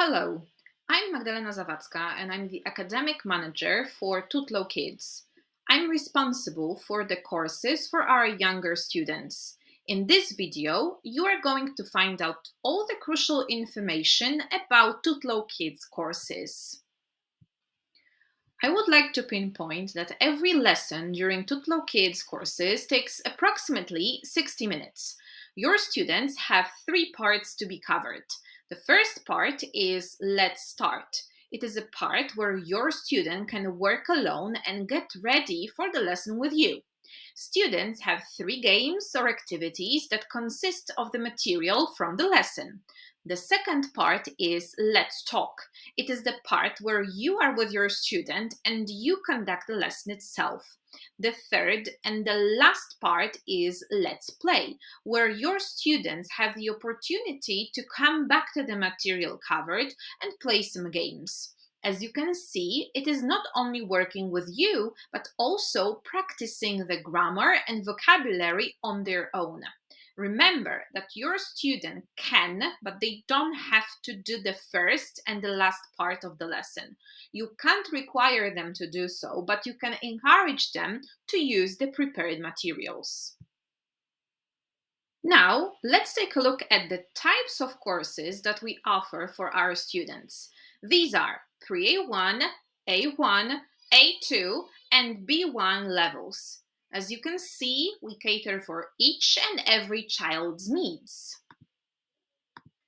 Hello, I'm Magdalena Zawadzka and I'm the academic manager for Tutlo Kids. I'm responsible for the courses for our younger students. In this video, you are going to find out all the crucial information about Tutlo Kids courses. I would like to pinpoint that every lesson during Tutlo Kids courses takes approximately 60 minutes. Your students have three parts to be covered. The first part is Let's Start. It is a part where your student can work alone and get ready for the lesson with you. Students have three games or activities that consist of the material from the lesson. The second part is Let's Talk. It is the part where you are with your student and you conduct the lesson itself. The third and the last part is Let's Play, where your students have the opportunity to come back to the material covered and play some games. As you can see, it is not only working with you, but also practicing the grammar and vocabulary on their own. Remember that your student can, but they don't have to do the first and the last part of the lesson. You can't require them to do so, but you can encourage them to use the prepared materials. Now, let's take a look at the types of courses that we offer for our students. These are Pre-A1, A1, A2, and B1 levels. As you can see, we cater for each and every child's needs.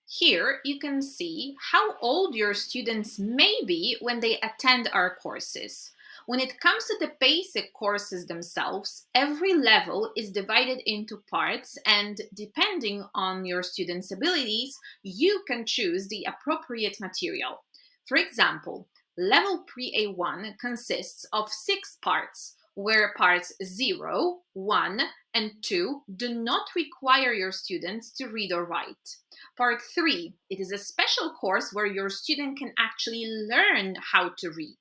Here you can see how old your students may be when they attend our courses. When it comes to the basic courses themselves, every level is divided into parts, and depending on your students' abilities, you can choose the appropriate material. For example, level Pre-A1 consists of 6 parts, where parts 0, 1, and 2 do not require your students to read or write. Part 3, it is a special course where your student can actually learn how to read.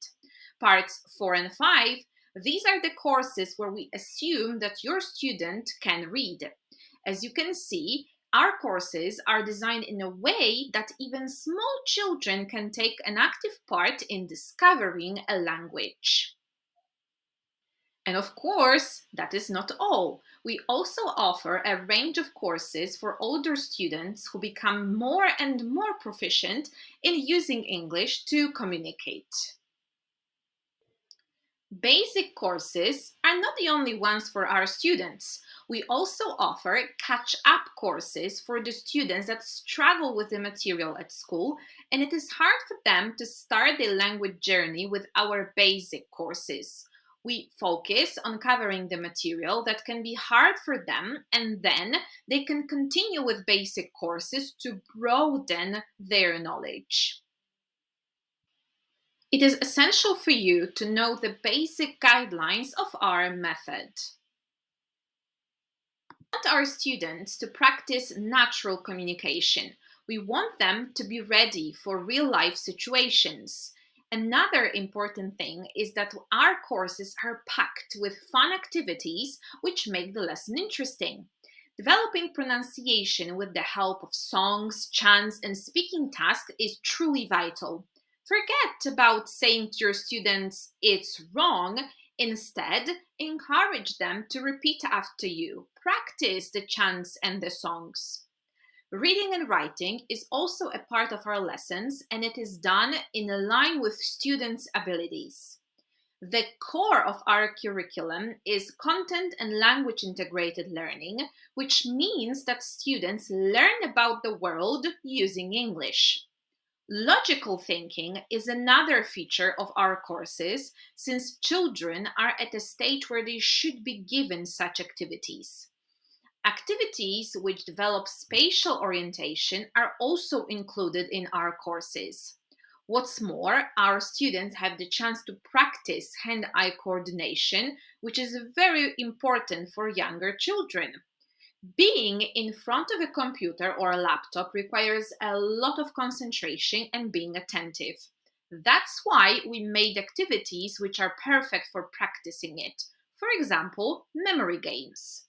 Parts 4 and 5, these are the courses where we assume that your student can read. As you can see, our courses are designed in a way that even small children can take an active part in discovering a language. And of course, that is not all. We also offer a range of courses for older students who become more and more proficient in using English to communicate. Basic courses are not the only ones for our students. We also offer catch-up courses for the students that struggle with the material at school, and it is hard for them to start their language journey with our basic courses. We focus on covering the material that can be hard for them, and then they can continue with basic courses to broaden their knowledge. It is essential for you to know the basic guidelines of our method. We want our students to practice natural communication. We want them to be ready for real-life situations. Another important thing is that our courses are packed with fun activities which make the lesson interesting. Developing pronunciation with the help of songs, chants, and speaking tasks is truly vital. Forget about saying to your students, "it's wrong." Instead, encourage them to repeat after you. Practice the chants and the songs. Reading and writing is also a part of our lessons, and it is done in line with students' abilities. The core of our curriculum is content and language integrated learning, which means that students learn about the world using English. Logical thinking is another feature of our courses, since children are at a stage where they should be given such activities. Activities which develop spatial orientation are also included in our courses. What's more, our students have the chance to practice hand-eye coordination, which is very important for younger children. Being in front of a computer or a laptop requires a lot of concentration and being attentive. That's why we made activities which are perfect for practicing it. For example, memory games.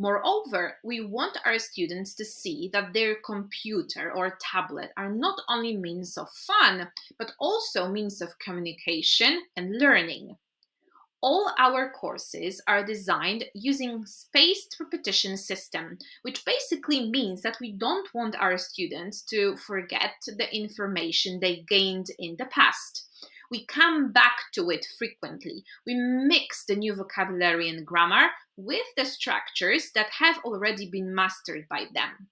Moreover, we want our students to see that their computer or tablet are not only means of fun, but also means of communication and learning. All our courses are designed using spaced repetition system, which basically means that we don't want our students to forget the information they gained in the past. We come back to it frequently. We mix the new vocabulary and grammar with the structures that have already been mastered by them.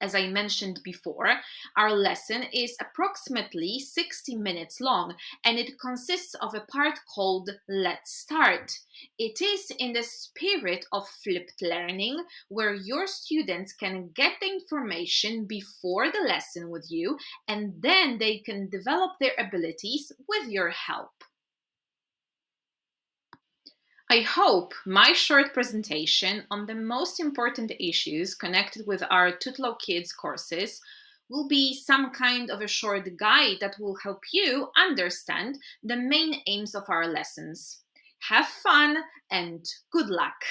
As I mentioned before, our lesson is approximately 60 minutes long and it consists of a part called Let's Start. It is in the spirit of flipped learning where your students can get the information before the lesson with you and then they can develop their abilities with your help. I hope my short presentation on the most important issues connected with our Tutlo Kids courses will be some kind of a short guide that will help you understand the main aims of our lessons. Have fun and good luck!